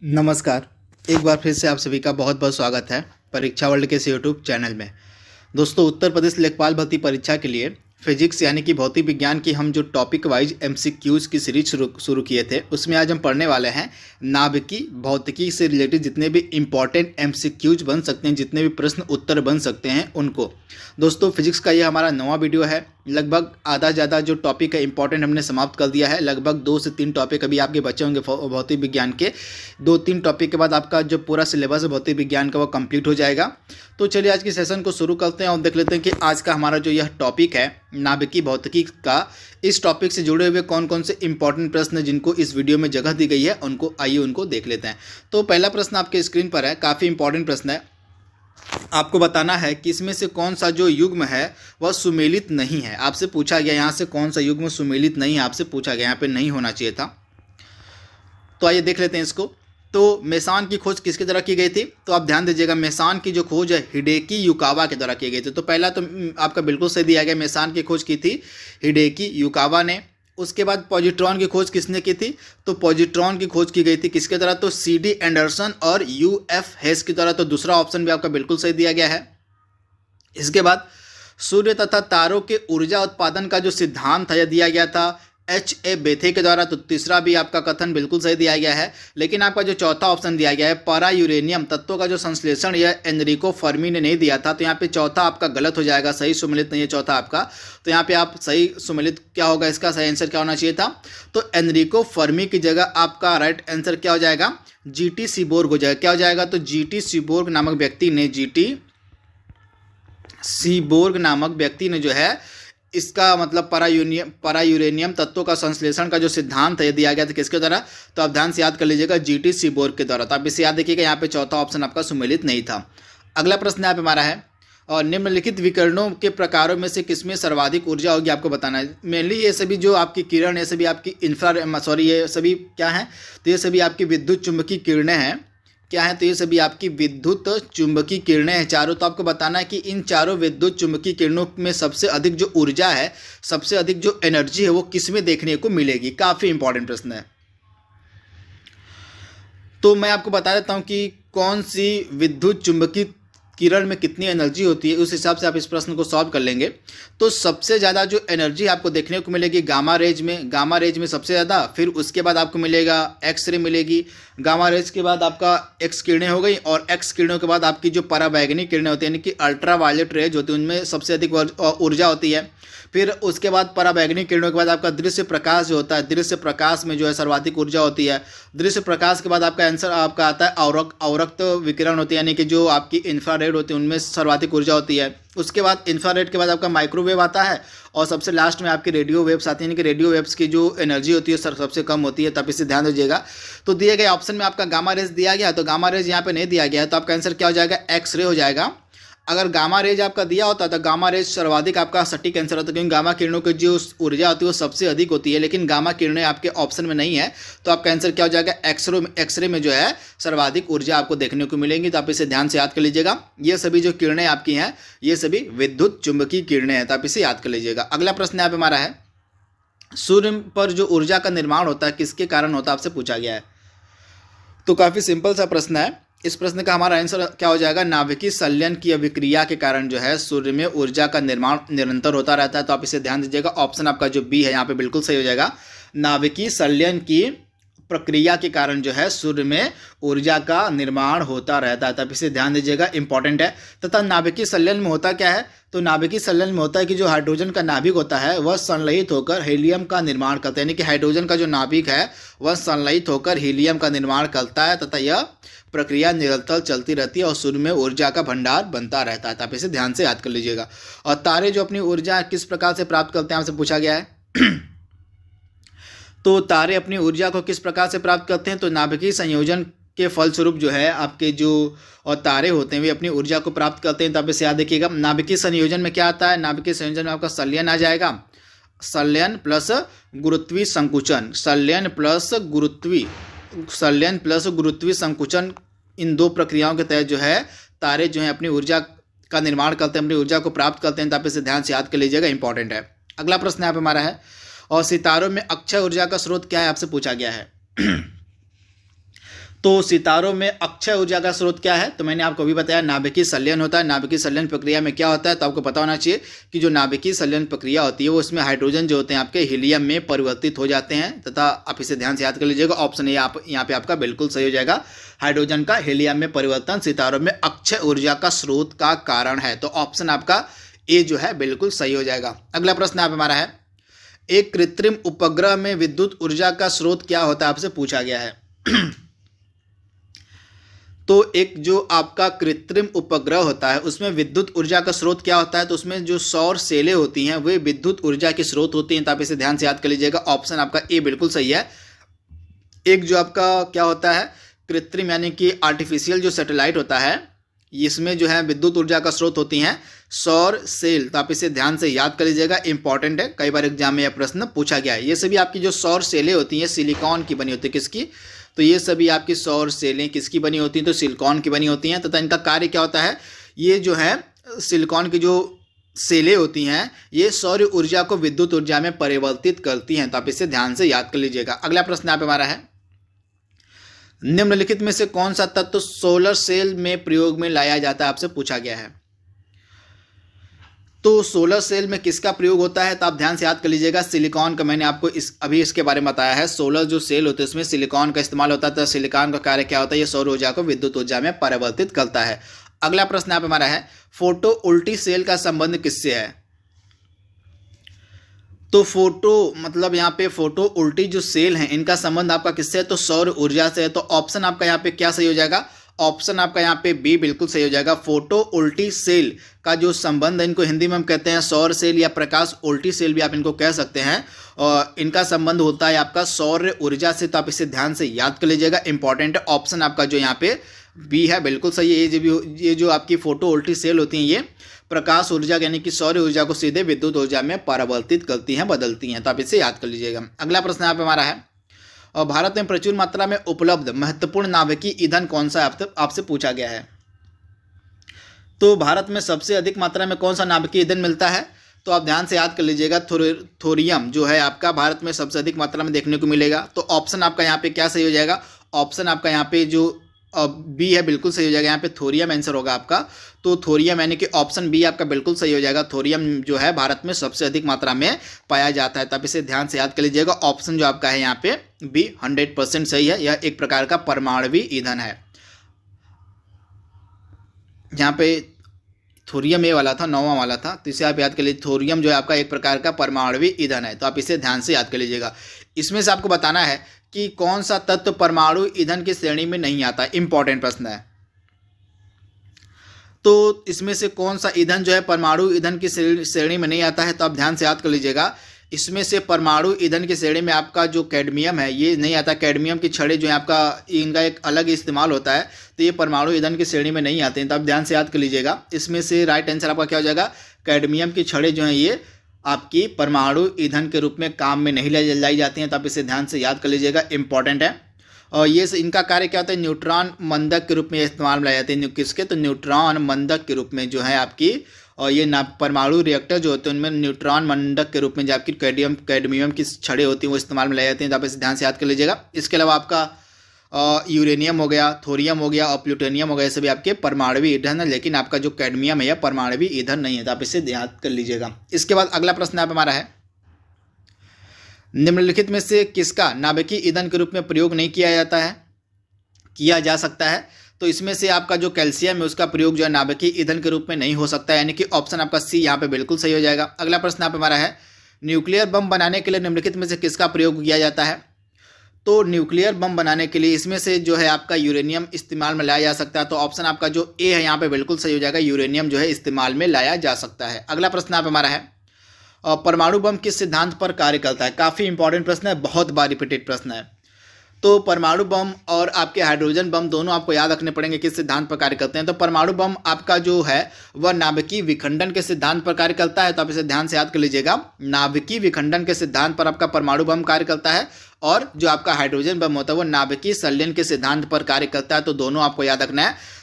नमस्कार। एक बार फिर से आप सभी का बहुत बहुत स्वागत है परीक्षा वर्ल्ड के इस यूट्यूब चैनल में। दोस्तों, उत्तर प्रदेश लेखपाल भर्ती परीक्षा के लिए फिजिक्स यानी कि भौतिक विज्ञान की हम जो टॉपिक वाइज एमसीक्यूज की सीरीज शुरू किए थे, उसमें आज हम पढ़ने वाले हैं नाभिकी भौतिकी से रिलेटेड जितने भी इंपॉर्टेंट एमसीक्यूज बन सकते हैं, जितने भी प्रश्न उत्तर बन सकते हैं उनको। दोस्तों, फिजिक्स का ये हमारा नवा वीडियो है। लगभग आधा ज़्यादा जो टॉपिक है इंपॉर्टेंट हमने समाप्त कर दिया है। लगभग 2 से 3 टॉपिक अभी आपके बचे होंगे भौतिक विज्ञान के। 2-3 टॉपिक के बाद आपका जो पूरा सिलेबस है भौतिक विज्ञान का वो कंप्लीट हो जाएगा। तो चलिए आज के सेशन को शुरू करते हैं और देख लेते हैं कि आज का हमारा जो यह टॉपिक है नाभिकी भौतिकी का, इस टॉपिक से जुड़े हुए कौन कौन से इंपॉर्टेंट प्रश्न जिनको इस वीडियो में जगह दी गई है उनको देख लेते हैं। तो पहला प्रश्न आपके स्क्रीन पर है, काफ़ी इंपॉर्टेंट प्रश्न है। आपको बताना है कि इसमें से कौन सा जो युग्म है वह सुमेलित नहीं है। आपसे पूछा गया यहाँ से कौन सा युग्म सुमेलित नहीं है, आपसे पूछा गया, यहाँ पे नहीं होना चाहिए था। तो आइए देख लेते हैं इसको। तो मेसान की खोज किसके द्वारा की गई थी? तो आप ध्यान दीजिएगा, मेसान की जो खोज है हिडेकी युकावा के द्वारा की गई थी। तो पहला तो आपका बिल्कुल सही दिया गया, मेसान की खोज की थी हिडेकी युकावा ने। उसके बाद पॉजिट्रॉन की खोज किसने की थी? तो पॉजिट्रॉन की खोज की गई थी किसके द्वारा? तो CD एंडरसन और UF हेस के द्वारा। तो दूसरा ऑप्शन भी आपका बिल्कुल सही दिया गया है। इसके बाद सूर्य तथा तारों के ऊर्जा उत्पादन का जो सिद्धांत है यह दिया गया था HA बेथे के द्वारा। तो तीसरा भी आपका कथन बिल्कुल सही दिया गया है। लेकिन आपका जो चौथा ऑप्शन दिया गया है पारा यूरेनियम तत्वों का जो संश्लेषण यह एनरिको फर्मी ने नहीं दिया था। तो यहाँ पे चौथा आपका गलत हो जाएगा, सही सुमेलित नहीं है चौथा आपका। तो यहाँ पे आप सही सुमेलित क्या होगा, इसका सही आंसर क्या होना चाहिए था? तो एनरिको फर्मी की जगह आपका राइट आंसर क्या हो जाएगा? GT सीबोर्ग हो जाएगा। क्या हो जाएगा? तो GT सीबोर्ग नामक व्यक्ति ने, GT सीबोर्ग नामक व्यक्ति ने जो है इसका मतलब पारा यूरेनियम तत्वों का संश्लेषण का जो सिद्धांत है दिया गया था किसके द्वारा? तो आप ध्यान से याद कर लीजिएगा, GT सीबोर्ग के द्वारा। तो आप इसे याद रखिएगा, यहाँ पे चौथा ऑप्शन आपका सुमेलित नहीं था। अगला प्रश्न यहाँ पे हमारा है, और निम्नलिखित विकिरणों के प्रकारों में से किसमें सर्वाधिक ऊर्जा होगी आपको बताना है। मेनली ये सभी जो आपकी किरण है सभी आपकी ये सभी क्या है? तो ये सभी आपकी विद्युत चुंबकीय किरणें हैं। क्या है? तो ये सभी आपकी विद्युत चुंबकीय किरणें हैं चारों। तो आपको बताना है कि इन चारों विद्युत चुंबकीय किरणों में सबसे अधिक जो ऊर्जा है, सबसे अधिक जो एनर्जी है वो किसमें देखने को मिलेगी। काफ़ी इंपॉर्टेंट प्रश्न है। तो मैं आपको बता देता हूं कि कौन सी विद्युत चुंबकीय किरण में कितनी एनर्जी होती है, उस हिसाब से आप इस प्रश्न को सॉल्व कर लेंगे। तो सबसे ज़्यादा जो एनर्जी आपको देखने को मिलेगी गामा रेज में सबसे ज़्यादा। फिर उसके बाद आपको मिलेगा एक्स रे मिलेगी। गामा रेज के बाद आपका एक्स किरणें हो गई, और एक्स किरणों के बाद आपकी जो पराबैंगनी किरणें होती है यानी कि अल्ट्रा वायलेट रेज होती है, उनमें सबसे अधिक ऊर्जा होती है। फिर उसके बाद पराबैंगनी किरणों के बाद आपका दृश्य प्रकाश जो होता है, दृश्य प्रकाश में जो है सर्वाधिक ऊर्जा होती है। दृश्य प्रकाश के बाद आपका आंसर आपका आता है अवरक्त विकिरण होती है यानी कि जो आपकी इंफ्रारेड होती है, उनमें सर्वाधिक ऊर्जा होती है। उसके बाद इंफ्रारेड के बाद आपका माइक्रोवेव आता है, और सबसे लास्ट में आपकी रेडियो वेव्स आती है यानी कि रेडियो वेव्स की जो एनर्जी होती है सबसे कम होती है। तब इसे ध्यान दीजिएगा। तो दिए गए ऑप्शन में आपका गामा रेज दिया गया, तो गामा रेज यहाँ पे नहीं दिया गया है, तो आपका आंसर क्या हो जाएगा? एक्स रे हो जाएगा। अगर गामा रेज आपका दिया होता तो गामा रेज सर्वाधिक आपका सटीक आंसर होता, क्योंकि गामा किरणों की जो ऊर्जा होती है वो सबसे अधिक होती है। लेकिन गामा किरणें आपके ऑप्शन में नहीं है, तो आपका आंसर क्या हो जाएगा? एक्सरे में जो है सर्वाधिक ऊर्जा आपको देखने को मिलेंगी। तो आप इसे ध्यान से याद कर लीजिएगा। ये सभी जो किरणें आपकी हैं ये सभी विद्युत चुंबकीय किरणें हैं, तो आप इसे याद कर लीजिएगा। अगला प्रश्न यहाँ पे हमारा है, सूर्य पर जो ऊर्जा का निर्माण होता है किसके कारण होता है, आपसे पूछा गया है। तो काफ़ी सिंपल सा प्रश्न है। इस प्रश्न का हमारा आंसर क्या हो जाएगा? नाभिकीय संलयन की अभिक्रिया के कारण जो है सूर्य में ऊर्जा का निर्माण निरंतर होता रहता है। तो आप इसे ध्यान दीजिएगा, ऑप्शन आपका जो बी है यहाँ पे बिल्कुल सही हो जाएगा। नाभिकीय संलयन की प्रक्रिया के कारण जो है सूर्य में ऊर्जा का निर्माण होता रहता है। तब इसे ध्यान दीजिएगा, इंपॉर्टेंट है। तथा नाभिकीय संलयन में होता क्या है? तो नाभिकीय संलयन में होता है कि जो हाइड्रोजन का नाभिक होता है वह संलयित होकर हीलियम का निर्माण करता है, यानी कि हाइड्रोजन का जो नाभिक है वह संलयित होकर हीलियम का निर्माण करता है, तथा यह प्रक्रिया निरंतर चलती रहती है और सूर्य में ऊर्जा का भंडार बनता रहता है। आप इसे ध्यान से याद कर लीजिएगा। और तारे जो अपनी ऊर्जा किस प्रकार से प्राप्त करते हैं आपसे पूछा गया है। तो तारे अपनी ऊर्जा को किस प्रकार से प्राप्त करते हैं? तो नाभिकीय संयोजन के फलस्वरूप जो है आपके जो और तारे होते हैं वे अपनी ऊर्जा को प्राप्त करते हैं। तो आप इसे याद रखिएगा। नाभिकीय संयोजन में क्या आता है? नाभिकीय संयोजन में आपका संलयन आ जाएगा, संलयन प्लस गुरुत्वीय संकुचन, संलयन प्लस गुरुत्वीय संकुचन, इन दो प्रक्रियाओं के तहत जो है तारे जो है अपनी ऊर्जा का निर्माण करते हैं, अपनी ऊर्जा को प्राप्त करते हैं। तो आप इसे ध्यान से याद कर लीजिएगा, इंपॉर्टेंट है। अगला प्रश्न यहाँ पे हमारा है, और सितारों में अक्षय ऊर्जा का स्रोत क्या है आपसे पूछा गया है। तो सितारों में अक्षय ऊर्जा का स्रोत क्या है? तो मैंने आपको अभी बताया नाभिकीय संलयन होता है। नाभिकीय संलयन प्रक्रिया में क्या होता है? तो आपको पता होना चाहिए कि जो नाभिकीय संलयन प्रक्रिया होती है वो उसमें हाइड्रोजन जो होते हैं आपके हीलियम में परिवर्तित हो जाते हैं, तथा आप इसे ध्यान से याद कर लीजिएगा। ऑप्शन ए यहाँ पे आपका बिल्कुल सही हो जाएगा। हाइड्रोजन का हीलियम में परिवर्तन सितारों में अक्षय ऊर्जा का स्रोत का कारण है। तो ऑप्शन आपका ए जो है बिल्कुल सही हो जाएगा। अगला प्रश्न आप हमारा है, एक कृत्रिम उपग्रह में विद्युत ऊर्जा का स्रोत क्या होता है? आपसे पूछा गया है। तो एक जो आपका कृत्रिम उपग्रह होता है उसमें विद्युत ऊर्जा का स्रोत क्या होता है? तो उसमें जो सौर सेलें होती हैं वे विद्युत ऊर्जा के स्रोत होती हैं। तो आप इसे ध्यान से याद कर लीजिएगा। ऑप्शन आपका ए बिल्कुल सही है। एक जो आपका क्या होता है कृत्रिम यानी कि आर्टिफिशियल जो सैटेलाइट होता है, इसमें जो है विद्युत ऊर्जा का स्रोत होती हैं सौर सेल। तो आप इसे ध्यान से याद कर लीजिएगा, इंपॉर्टेंट है, कई बार एग्जाम में यह प्रश्न पूछा गया है। ये सभी आपकी जो सौर सेलें होती हैं सिलिकॉन की बनी होती है। किसकी? तो ये सभी आपकी सौर सेलें किसकी बनी होती हैं? तो सिलिकॉन की बनी होती हैं। तथा इनका कार्य क्या होता है? ये जो है सिलिकॉन की जो सेलें होती हैं ये सौर ऊर्जा को विद्युत ऊर्जा में परिवर्तित करती हैं। तो आप इसे ध्यान से याद कर लीजिएगा। अगला प्रश्न आप हमारा है, निम्नलिखित में से कौन सा तत्व सोलर सेल में प्रयोग में लाया जाता है? आपसे पूछा गया है। तो सोलर सेल में किसका प्रयोग होता है? तो आप ध्यान से याद कर लीजिएगा, सिलिकॉन का। मैंने आपको अभी इसके बारे में बताया है। सोलर जो सेल होते हैं उसमें सिलिकॉन का इस्तेमाल होता है। तो सिलिकॉन का कार्य क्या होता है? ये सौर ऊर्जा को विद्युत ऊर्जा में परिवर्तित करता है। अगला प्रश्न आप हमारा है, फोटो उल्टी सेल का संबंध किससे है? तो फोटो मतलब यहाँ पे फोटो उल्टी जो सेल हैं इनका संबंध आपका किससे है? तो सौर ऊर्जा से है। तो ऑप्शन आपका यहाँ पे क्या सही हो जाएगा? ऑप्शन आपका यहाँ पे बी बिल्कुल सही हो जाएगा। फोटो उल्टी सेल का जो संबंध है, इनको हिंदी में हम कहते हैं सौर सेल या प्रकाश उल्टी सेल भी आप इनको कह सकते हैं, और इनका संबंध होता है आपका सौर ऊर्जा से। तो आप इसे ध्यान से याद कर लीजिएगा, इंपॉर्टेंट है। ऑप्शन आपका जो यहाँ पे बी है बिल्कुल सही है। ये जो आपकी फोटो उल्टी सेल होती हैं ये प्रकाश ऊर्जा यानी कि सौर ऊर्जा को सीधे विद्युत ऊर्जा में परिवर्तित करती हैं, बदलती हैं। तो आप इसे याद कर लीजिएगा। अगला प्रश्न यहाँ पे हमारा है, और भारत में प्रचुर मात्रा में उपलब्ध महत्वपूर्ण नाभिकीय ईंधन कौन सा है? आपसे पूछा गया है। तो भारत में सबसे अधिक मात्रा में कौन सा नाभिकीय ईंधन मिलता है? तो आप ध्यान से याद कर लीजिएगा, थोरियम जो है आपका भारत में सबसे अधिक मात्रा में देखने को मिलेगा। तो ऑप्शन आपका यहाँ पे क्या सही हो जाएगा? ऑप्शन आपका यहाँ पे जो बी है बिल्कुल सही हो जाएगा। यहाँ पे थोरियम आंसर होगा आपका। तो थोरियम यानी कि ऑप्शन बी आपका बिल्कुल सही हो जाएगा। थोरियम जो है भारत में सबसे अधिक मात्रा में पाया जाता है। तो आप इसे ध्यान से याद कर लीजिएगा। ऑप्शन जो आपका है यहाँ पे बी 100% सही है। यह एक प्रकार का परमाणु ईंधन है। यहाँ पे थोरियम ए वाला था, 9वां वाला था, तो इसे आप याद कर लीजिए। थोरियम जो है आपका एक प्रकार का परमाणु ईंधन है। तो आप इसे ध्यान से याद कर लीजिएगा। इसमें से आपको बताना है कि कौन सा तत्व परमाणु ईंधन की श्रेणी में नहीं आता। इंपॉर्टेंट प्रश्न है। तो इसमें से कौन सा ईंधन जो है परमाणु ईंधन की श्रेणी में नहीं आता है? तो आप ध्यान से याद कर लीजिएगा। इसमें से परमाणु ईंधन की श्रेणी में आपका जो कैडमियम है ये नहीं आता। कैडमियम की छड़ें जो है आपका इनका एक अलग इस्तेमाल होता है, तो ये परमाणु ईंधन की श्रेणी में नहीं आते हैं। तो आप ध्यान से याद कर लीजिएगा। इसमें से राइट आंसर आपका क्या हो जाएगा? कैडमियम की छड़ें जो हैं ये आपकी परमाणु ईंधन के रूप में काम में नहीं लाई जाती हैं। तो आप इसे ध्यान से याद कर लीजिएगा, इंपॉर्टेंट है। और ये इनका कार्य क्या होता है? न्यूट्रॉन मंदक के रूप में इस्तेमाल में लाए जाते हैं। किसके? तो न्यूट्रॉन मंदक के रूप में जो है आपकी, और ये परमाणु रिएक्टर जो होते हैं उनमें न्यूट्रॉन मंडक के रूप में जो आपकी कैडमियम की छड़ें होती हैं वो इस्तेमाल में लाई जाती हैं। तो आप इसे ध्यान से याद कर लीजिएगा। इसके अलावा आपका यूरेनियम हो गया, थोरियम हो गया और प्लूटोनियम हो गया, ये सभी आपके परमाणु ईंधन है। लेकिन आपका जो कैडमियम है यह परमाणु ईंधन नहीं है। तो आप इसे याद कर लीजिएगा। इसके बाद अगला प्रश्न आप हमारा है, निम्नलिखित में से किसका नाभिकीय ईंधन के रूप में प्रयोग नहीं किया जा सकता है? तो इसमें से आपका जो कैल्शियम है उसका प्रयोग जो है नाभिकीय ईंधन के रूप में नहीं हो सकता है, यानी कि ऑप्शन आपका सी यहाँ पे बिल्कुल सही हो जाएगा। अगला प्रश्न आप हमारा है, न्यूक्लियर बम बनाने के लिए निम्नलिखित में से किसका प्रयोग किया जाता है? तो न्यूक्लियर बम बनाने के लिए इसमें से जो है आपका यूरेनियम इस्तेमाल में लाया जा सकता है। तो ऑप्शन आपका जो ए है यहाँ पे बिल्कुल सही हो जाएगा। यूरेनियम जो है इस्तेमाल में लाया जा सकता है। अगला प्रश्न आप हमारा है, परमाणु बम किस सिद्धांत पर कार्य करता है? काफ़ी इंपॉर्टेंट प्रश्न है, बहुत बार रिपीटेड प्रश्न है। तो परमाणु बम और आपके हाइड्रोजन बम दोनों आपको याद रखने पड़ेंगे किस सिद्धांत पर कार्य करते हैं। तो परमाणु बम आपका जो है वह नाभिकीय विखंडन के सिद्धांत पर कार्य करता है। तो आप इसे ध्यान से याद कर लीजिएगा। नाभिकीय विखंडन के सिद्धांत पर आपका परमाणु बम कार्य करता है, और जो आपका हाइड्रोजन बम होता है वो नाभिकीय संलयन के सिद्धांत पर कार्य करता है। तो दोनों आपको याद रखना है।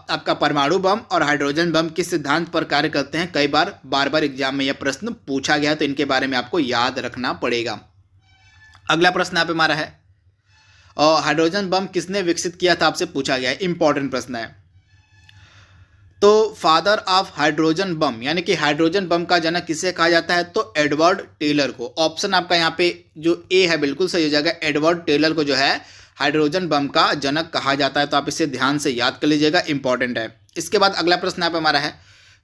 आपका परमाणु बम और हाइड्रोजन बम किस सिद्धांत पर कार्य करते हैं? कई बार एग्जाम में यह प्रश्न पूछा गया, तो इनके बारे में आपको याद रखना पड़ेगा। अगला प्रश्न आप हमारा है, और हाइड्रोजन बम किसने विकसित किया था आपसे पूछा गया है, इंपॉर्टेंट प्रश्न है। तो फादर ऑफ हाइड्रोजन बम यानी कि हाइड्रोजन बम का जनक किसे कहा जाता है, तो एडवर्ड टेलर को। ऑप्शन आपका यहाँ पे जो ए है बिल्कुल सही हो जाएगा, एडवर्ड टेलर को जो है हाइड्रोजन बम का जनक कहा जाता है। तो आप इसे ध्यान से याद कर लीजिएगा, इंपॉर्टेंट है। इसके बाद अगला प्रश्न यहाँ पे हमारा है,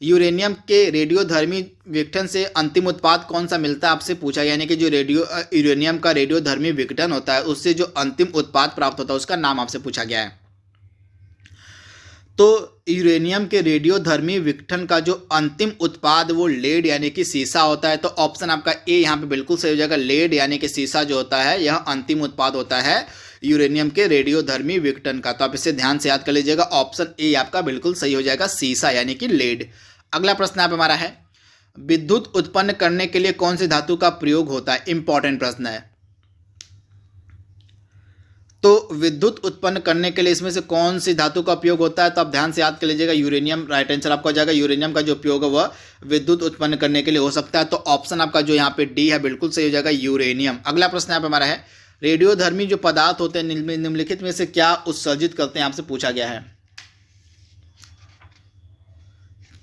यूरेनियम के रेडियोधर्मी विघटन से अंतिम उत्पाद कौन सा मिलता है आपसे पूछा, यानी कि जो यूरेनियम का रेडियोधर्मी विघटन होता है उससे जो अंतिम उत्पाद प्राप्त होता है उसका नाम आपसे पूछा गया है। तो यूरेनियम के रेडियोधर्मी विघटन का जो अंतिम उत्पाद वो लेड यानी कि सीसा होता है। तो ऑप्शन आपका ए यहाँ पे बिल्कुल सही हो जाएगा, लेड यानी कि सीसा जो होता है यह अंतिम उत्पाद होता है यूरेनियम के रेडियोधर्मी विघटन का। तो आप इसे ध्यान से याद कर लीजिएगा, ऑप्शन ए आपका बिल्कुल सही हो जाएगा, सीसा यानी कि लेड। अगला प्रश्न यहाँ पे हमारा है, विद्युत उत्पन्न करने के लिए कौन सी धातु का प्रयोग होता है, इंपॉर्टेंट प्रश्न है। तो विद्युत उत्पन्न करने के लिए इसमें से कौन सी धातु का उपयोग होता है, तो आप ध्यान से याद कर लीजिएगा, यूरेनियम राइट आंसर आपका हो जाएगा। यूरेनियम का जो उपयोग है वह विद्युत उत्पन्न करने के लिए हो सकता है। तो ऑप्शन आपका जो यहाँ पे डी है बिल्कुल सही हो जाएगा, यूरेनियम। अगला प्रश्न यहाँ पे हमारा है, रेडियोधर्मी जो पदार्थ होते हैं निम्नलिखित में से क्या उत्सर्जित करते हैं आपसे पूछा गया है।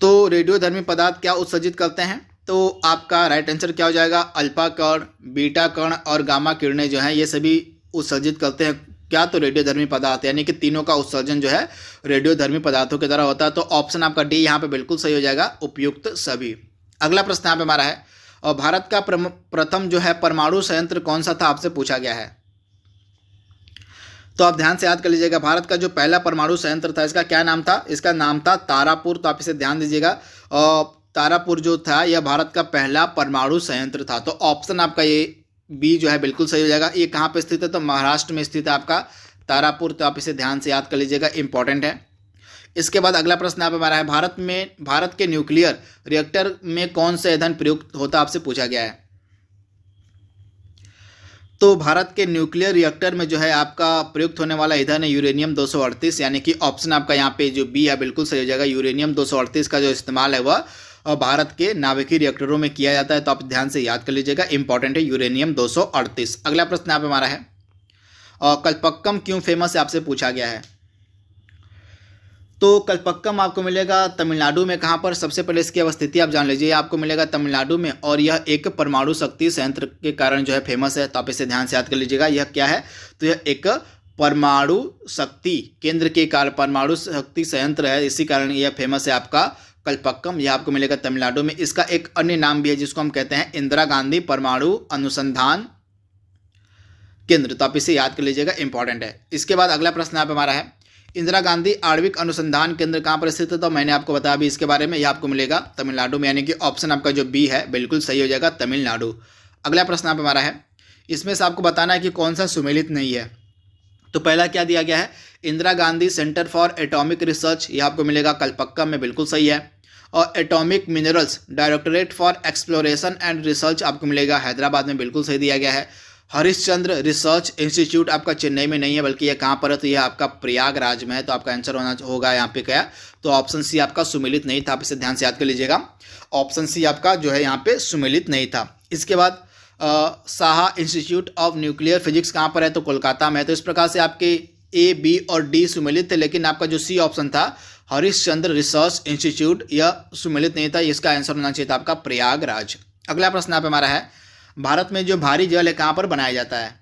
तो रेडियोधर्मी पदार्थ क्या उत्सर्जित करते हैं, तो आपका राइट आंसर क्या हो जाएगा, अल्फा कण, बीटा कण और गामा किरणें जो हैं ये सभी उत्सर्जित करते हैं क्या, तो रेडियोधर्मी पदार्थ, यानी कि तीनों का उत्सर्जन जो है रेडियोधर्मी पदार्थों की तरह होता है। तो ऑप्शन आपका डी यहाँ पे बिल्कुल सही हो जाएगा, उपयुक्त सभी। अगला प्रश्न यहाँ पे हमारा है, और भारत का प्रथम जो है परमाणु संयंत्र कौन सा था आपसे पूछा गया है। तो आप ध्यान से याद कर लीजिएगा, भारत का जो पहला परमाणु संयंत्र था इसका क्या नाम था, इसका नाम था तारापुर। तो आप इसे ध्यान दीजिएगा, और तारापुर जो था यह भारत का पहला परमाणु संयंत्र था। तो ऑप्शन आपका ये बी जो है बिल्कुल सही हो जाएगा। ये कहाँ पे स्थित है, तो महाराष्ट्र में स्थित है आपका तारापुर। तो आप इसे ध्यान से याद कर लीजिएगा, इंपॉर्टेंट है। इसके बाद अगला प्रश्न यहाँ पे हमारा है, भारत के न्यूक्लियर रिएक्टर में कौन सा ईंधन प्रयुक्त होता आपसे पूछा गया है। तो भारत के न्यूक्लियर रिएक्टर में जो है आपका प्रयुक्त होने वाला ईंधन है यूरेनियम 238, यानी कि ऑप्शन आपका यहाँ पे जो बी है बिल्कुल सही हो जाएगा। यूरेनियम 238 का जो इस्तेमाल है वह और भारत के नाभिकीय रिएक्टरों में किया जाता है। तो आप ध्यान से याद कर लीजिएगा, इंपॉर्टेंट है यूरेनियम 238। अगला प्रश्न यहाँ पे हमारा है, और कल्पक्कम क्यों फेमस है आपसे पूछा गया है। तो कल्पक्कम आपको मिलेगा तमिलनाडु में, कहाँ पर, सबसे पहले इसकी अवस्थिति आप जान लीजिए, आपको मिलेगा तमिलनाडु में, और यह एक परमाणु शक्ति संयंत्र के कारण जो है फेमस है। तो आप इसे ध्यान से याद कर लीजिएगा, यह क्या है, तो यह एक परमाणु शक्ति केंद्र के कारण परमाणु शक्ति संयंत्र है, इसी कारण यह फेमस है आपका कल्पक्कम। यह आपको मिलेगा तमिलनाडु में। इसका एक अन्य नाम भी है जिसको हम कहते हैं इंदिरा गांधी परमाणु अनुसंधान केंद्र। तो आप इसे याद कर लीजिएगा, इंपॉर्टेंट है। इसके बाद अगला प्रश्न यहाँ पे हमारा है, इंदिरा गांधी आणविक अनुसंधान केंद्र कहाँ पर स्थित है। तो मैंने आपको बताया अभी इसके बारे में, यह आपको मिलेगा तमिलनाडु में, यानी कि ऑप्शन आपका जो बी है बिल्कुल सही हो जाएगा, तमिलनाडु। अगला प्रश्न यहाँ पे हमारा है, इसमें से आपको बताना है कि कौन सा सुमेलित नहीं है। तो पहला क्या दिया गया है, Indira Gandhi centre for atomic research, यह आपको मिलेगा कल्पक्कम में, बिल्कुल सही है। और atomic minerals directorate for exploration and research आपको मिलेगा हैदराबाद में, बिल्कुल सही दिया गया है। हरिश्चंद्र रिसर्च इंस्टीट्यूट आपका चेन्नई में नहीं है, बल्कि यह कहाँ पर है, तो यह आपका प्रयागराज में है। तो आपका आंसर होगा यहाँ पे क्या, तो ऑप्शन सी आपका सुमेलित नहीं था। आप इसे ध्यान से याद कर लीजिएगा, ऑप्शन सी आपका जो है यहाँ पे सुमेलित नहीं था। इसके बाद Saha institute of nuclear physics कहाँ पर है, तो कोलकाता में है। तो इस प्रकार से आपके ए, बी और डी सुमेलित थे, लेकिन आपका जो सी ऑप्शन था हरिश्चंद्र रिसर्च इंस्टीट्यूट, यह सुमेलित नहीं था। इसका आंसर होना चाहिए था आपका प्रयागराज। अगला प्रश्न यहाँ पे हमारा है, भारत में जो भारी जल है कहाँ पर बनाया जाता है।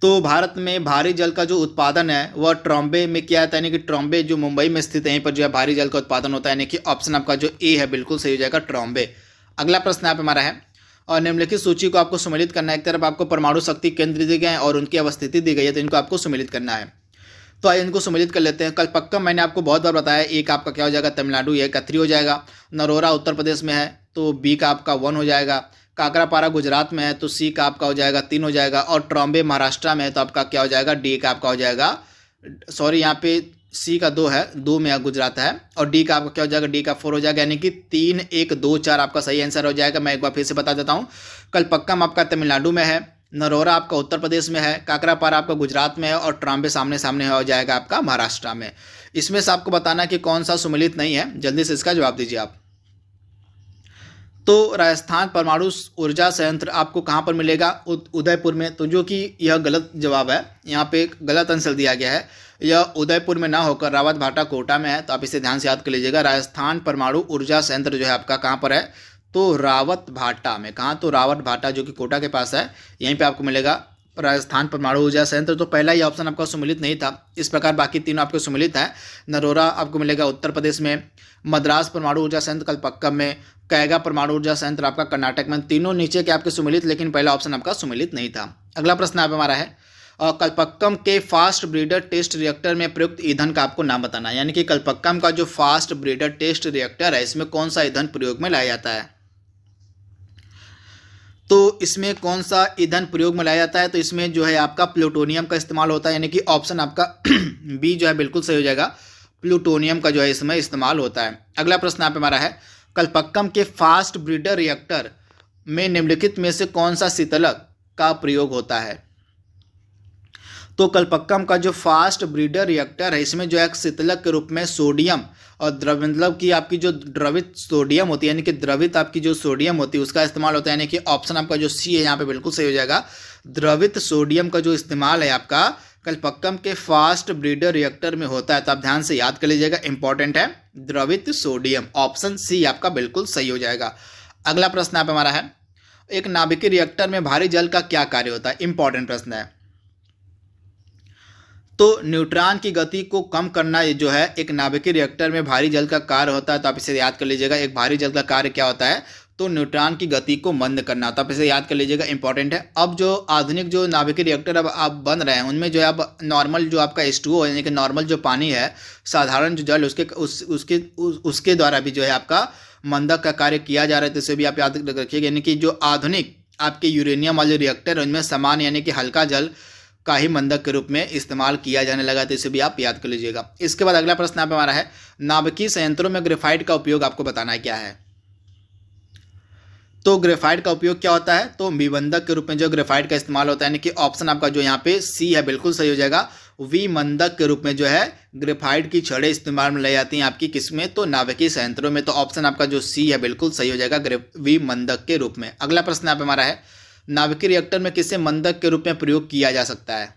तो भारत में भारी जल का जो उत्पादन है वह ट्रॉम्बे में किया जाता है, यानी कि ट्रॉम्बे जो मुंबई में स्थित है, यहीं पर जो है भारी जल का उत्पादन होता है, यानी कि ऑप्शन आपका जो ए है बिल्कुल सही हो जाएगा, ट्रॉम्बे। अगला प्रश्न यहाँ पे हमारा है, और निम्नलिखित सूची को आपको सम्मिलित करना है। एक तरफ आपको परमाणु शक्ति केंद्र दिए गए हैं और उनकी अवस्थिति दी गई है, तो इनको आपको सम्मिलित करना है। तो आइए इनको सम्मिलित कर लेते हैं। कल्पक्कम मैंने आपको बहुत बार बताया, एक आपका क्या हो जाएगा, तमिलनाडु, यह 3 हो जाएगा। नरोरा उत्तर प्रदेश में है, तो बी का आपका 1 हो जाएगा। काकरापारा गुजरात में है, तो सी का आपका हो जाएगा 3 हो जाएगा। और ट्रॉम्बे महाराष्ट्र में है, तो आपका क्या हो जाएगा, डी का आपका हो जाएगा, सॉरी यहाँ पे सी का 2 है, 2 में गुजरात है। और डी का आपका क्या हो जाएगा, डी का 4 हो जाएगा, यानी कि 3, 1, 2, 4 आपका सही आंसर हो जाएगा। मैं एक बार फिर से बता देता हूँ, कल्पक्कम आपका तमिलनाडु में है, नरोरा आपका उत्तर प्रदेश में है, काकरापारा आपका गुजरात में है, और ट्रॉम्बे सामने सामने हो जाएगा आपका महाराष्ट्र में। इसमें से आपको बताना कि कौन सा सुमेलित नहीं है, जल्दी से इसका जवाब दीजिए आप। तो राजस्थान परमाणु ऊर्जा संयंत्र आपको कहाँ पर मिलेगा? उदयपुर में। तो जो कि यह गलत जवाब है, यहाँ पे एक गलत आंसर दिया गया है। यह उदयपुर में ना होकर रावत भाटा कोटा में है, तो आप इसे ध्यान से याद कर लीजिएगा। राजस्थान परमाणु ऊर्जा संयंत्र जो है आपका कहाँ पर है? तो रावत भाटा में। कहाँ? तो रावत भाटा, जो कि कोटा के पास है, यहीं पे आपको मिलेगा राजस्थान परमाणु ऊर्जा संयंत्र। तो पहला ही ऑप्शन आपका सुमेलित नहीं था। इस प्रकार बाकी तीनों आपके सुमेलित हैं। नरोरा आपको मिलेगा उत्तर प्रदेश में, मद्रास परमाणु ऊर्जा संयंत्र कलपक्कम में, कैगा परमाणु ऊर्जा संयंत्र आपका कर्नाटक में। तीनों नीचे के आपके सुमेलित, लेकिन पहला ऑप्शन आपका सुमेलित नहीं था। अगला प्रश्न आप हमारा है, कलपक्कम के फास्ट ब्रीडर टेस्ट रिएक्टर में प्रयुक्त ईंधन का आपको नाम बताना है। यानी कि कलपक्कम का जो फास्ट ब्रीडर टेस्ट रिएक्टर है, इसमें कौन सा ईंधन प्रयोग में लाया जाता है? तो इसमें कौन सा ईंधन प्रयोग में लाया जाता है? तो इसमें जो है आपका प्लूटोनियम का इस्तेमाल होता है। यानी कि ऑप्शन आपका बी जो है बिल्कुल सही हो जाएगा। प्लूटोनियम का जो है इसमें इस्तेमाल होता है। अगला प्रश्न आप हमारा है, कलपक्कम के फास्ट ब्रीडर रिएक्टर में निम्नलिखित में से कौन सा शीतलक का प्रयोग होता है? तो कलपक्कम का जो फास्ट ब्रीडर रिएक्टर है, इसमें जो है शीतलक के रूप में सोडियम और मतलब कि आपकी जो द्रवित सोडियम होती है, यानी कि द्रवित आपकी जो सोडियम होती है उसका इस्तेमाल होता है। यानी कि ऑप्शन आपका जो सी है यहाँ पे बिल्कुल सही हो जाएगा। द्रवित सोडियम का जो इस्तेमाल है आपका कलपक्कम के फास्ट ब्रीडर रिएक्टर में होता है। तो आप ध्यान से याद कर लीजिएगा, इंपॉर्टेंट है, द्रवित सोडियम। ऑप्शन सी आपका बिल्कुल सही हो जाएगा। अगला प्रश्न आप हमारा है, एक नाभिकीय रिएक्टर में भारी जल का क्या कार्य होता है? इंपॉर्टेंट प्रश्न है। तो न्यूट्रॉन की गति को कम करना ये जो है एक नाभिकीय रिएक्टर में भारी जल का कार्य होता है। तो आप इसे याद कर लीजिएगा, एक भारी जल का कार्य क्या होता है? तो न्यूट्रॉन की गति को मंद करना। तो आप इसे याद कर लीजिएगा, इंपॉर्टेंट है। अब जो आधुनिक जो नाभिकीय रिएक्टर अब आप बन रहे हैं, उनमें जो है अब नॉर्मल जो आपका H2O यानी कि नॉर्मल जो पानी है, साधारण जो जल, उसके द्वारा भी जो है आपका मंदक का कार्य किया जा रहा है। तो इसे भी आप याद रखिएगा। यानी कि जो आधुनिक आपके यूरेनियम वाले रिएक्टर है, उनमें समान यानी कि हल्का जल का ही मंदक के रूप में इस्तेमाल किया जाने लगा। तो इसे भी आप याद कर लीजिएगा। इसके बाद अगला प्रश्न आप हमारा है, नाभिकीय संयंत्रों में ग्रेफाइट का उपयोग आपको बताना है क्या है? तो ग्रेफाइट का उपयोग क्या होता है? तो विमंदक के रूप में जो ग्रेफाइट का इस्तेमाल होता है। यानी कि ऑप्शन आपका जो यहाँ पे सी है बिल्कुल सही हो जाएगा। विमंदक के रूप में जो है ग्रेफाइट की छड़ें इस्तेमाल में लाई जाती हैं आपकी किसमें? तो नाभिकीय संयंत्रों में। तो ऑप्शन आपका जो सी है बिल्कुल सही हो जाएगा, विमंदक के रूप में। अगला प्रश्न आप हमारा है, नाभिकीय रिएक्टर में किसे मंदक के रूप में प्रयोग किया जा सकता है?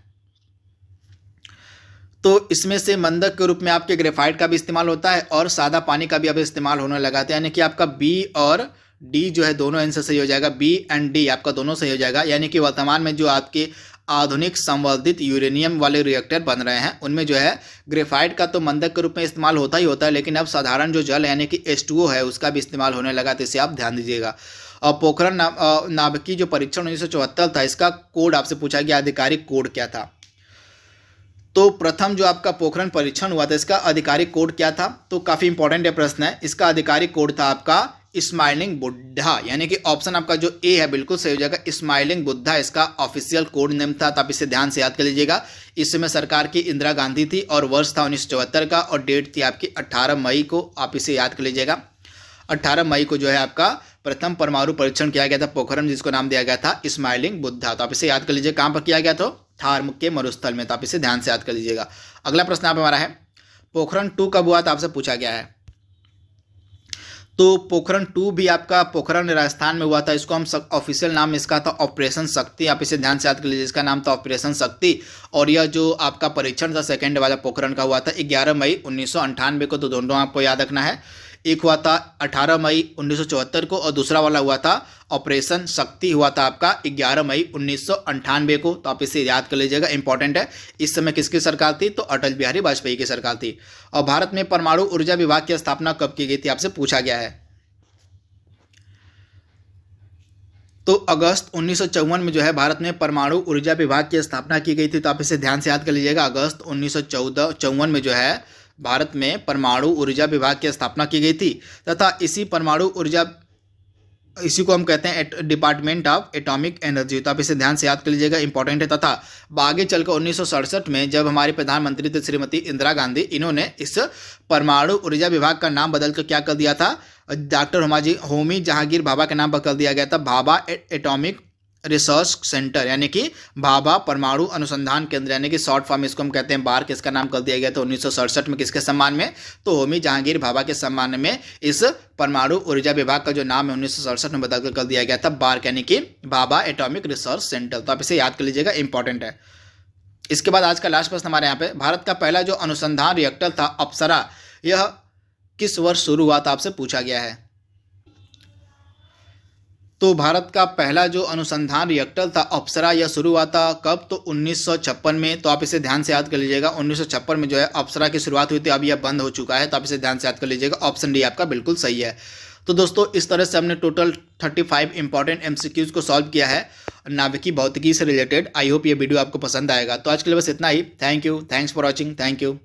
तो इसमें से मंदक के रूप में आपके ग्रेफाइट का भी इस्तेमाल होता है और सादा पानी का भी अब इस्तेमाल होने लगा था। यानी कि आपका बी और डी जो है दोनों आंसर सही हो जाएगा। बी एंड डी आपका दोनों सही हो जाएगा। यानी कि वर्तमान में जो आपके आधुनिक संवर्धित यूरेनियम वाले रिएक्टर बन रहे हैं, उनमें जो है ग्रेफाइट का तो मंदक के रूप में इस्तेमाल होता ही होता है, लेकिन अब साधारण जो जल यानी कि H2O है उसका भी इस्तेमाल होने लगा। तो इसे आप ध्यान दीजिएगा। और पोखरण नाभिकीय जो परीक्षण 1974 था, इसका कोड आपसे पूछा गया, आधिकारिक कोड क्या था? तो प्रथम जो आपका पोखरण परीक्षण हुआ था, इसका आधिकारिक कोड क्या था? तो काफ़ी इंपॉर्टेंट प्रश्न है। इसका आधिकारिक कोड था आपका स्माइलिंग बुद्धा। यानी कि ऑप्शन आपका जो ए है बिल्कुल सही हो जाएगा। स्माइलिंग बुद्धा इसका ऑफिशियल कोड नेम था। तो आप इसे ध्यान से याद कर लीजिएगा। इस समय सरकार की इंदिरा गांधी थी और वर्ष था 1974 का और डेट थी आपकी 18 मई को। आप इसे याद कर लीजिएगा। 18 मई को जो है आपका प्रथम परमाणु परीक्षण किया गया था पोखरण, जिसको नाम दिया गया था स्माइलिंग बुद्धा। तो आप इसे याद कर लीजिए। कहाँ पर किया गया था? थार के मरुस्थल में। तो आप इसे ध्यान से याद कर लीजिएगा। अगला प्रश्न आप हमारा है, पोखरण 2 कब हुआ था? आपसे पूछा गया है। तो पोखरण 2 भी आपका पोखरण राजस्थान में हुआ था। इसको हम ऑफिशियल नाम इसका था ऑपरेशन शक्ति। आप इसे ध्यान से याद कर लीजिए। इसका नाम था ऑपरेशन शक्ति। और यह जो आपका परीक्षण था सेकेंड वाला पोखरण का हुआ था 11 मई 1998 को। तो दोनों आपको याद रखना है। एक हुआ था 18 मई 1974 को और दूसरा वाला हुआ था ऑपरेशन शक्ति हुआ था आपका 11 मई 1998 को। तो आप इसे याद कर लीजिएगा, इंपॉर्टेंट है। इस समय किसकी सरकार थी? तो अटल बिहारी वाजपेयी की सरकार थी। और भारत में परमाणु ऊर्जा विभाग की स्थापना कब की गई थी? आपसे पूछा गया है। तो अगस्त 1954 में जो है भारत में परमाणु ऊर्जा विभाग की स्थापना की गई थी। तो आप इसे ध्यान से याद कर लीजिएगा। अगस्त 1954 में जो है भारत में परमाणु ऊर्जा विभाग की स्थापना की गई थी तथा इसी को हम कहते हैं डिपार्टमेंट ऑफ एटॉमिक एनर्जी। तो आप इसे ध्यान से याद कर लीजिएगा, इंपॉर्टेंट है। तथा आगे चलकर 1967 में जब हमारे प्रधानमंत्री थे श्रीमती इंदिरा गांधी, इन्होंने इस परमाणु ऊर्जा विभाग का नाम बदल कर क्या कर दिया था? डॉक्टर होमी जहांगीर भाभा के नाम पर कर दिया गया था। भाभा एटॉमिक रिसर्च सेंटर यानी कि भाभा परमाणु अनुसंधान केंद्र यानी कि शॉर्ट फॉर्म इसको हम कहते हैं बार्क। इसका नाम कर दिया गया था 1967 में किसके सम्मान में? तो होमी जहांगीर भाभा के सम्मान में इस परमाणु ऊर्जा विभाग का जो नाम है 1967 में बदलकर कर दिया गया था बार्क यानी कि भाभा एटॉमिक रिसर्च सेंटर। तो आप इसे याद कर लीजिएगा, इंपॉर्टेंट है। इसके बाद आज का लास्ट प्रश्न हमारे यहाँ पे, भारत का पहला जो अनुसंधान रिएक्टर था अप्सरा, यह किस वर्ष शुरू हुआ था? आपसे पूछा गया है। तो भारत का पहला जो अनुसंधान रिएक्टर था अप्सरा, यह शुरू हुआ था कब? तो 1956 में। तो आप इसे ध्यान से याद कर लीजिएगा, 1956 में जो है अप्सरा की शुरुआत हुई थी। अब यह बंद हो चुका है, तो आप इसे ध्यान से याद कर लीजिएगा। ऑप्शन डी आपका बिल्कुल सही है। तो दोस्तों इस तरह से हमने टोटल 35 इंपॉर्टेंट MCQs को सॉल्व किया है नाभिकीय भौतिकी से रिलेटेड। आई होप ये वीडियो आपको पसंद आएगा। तो आज के लिए बस इतना ही। Thank you, thanks for watching, thank you.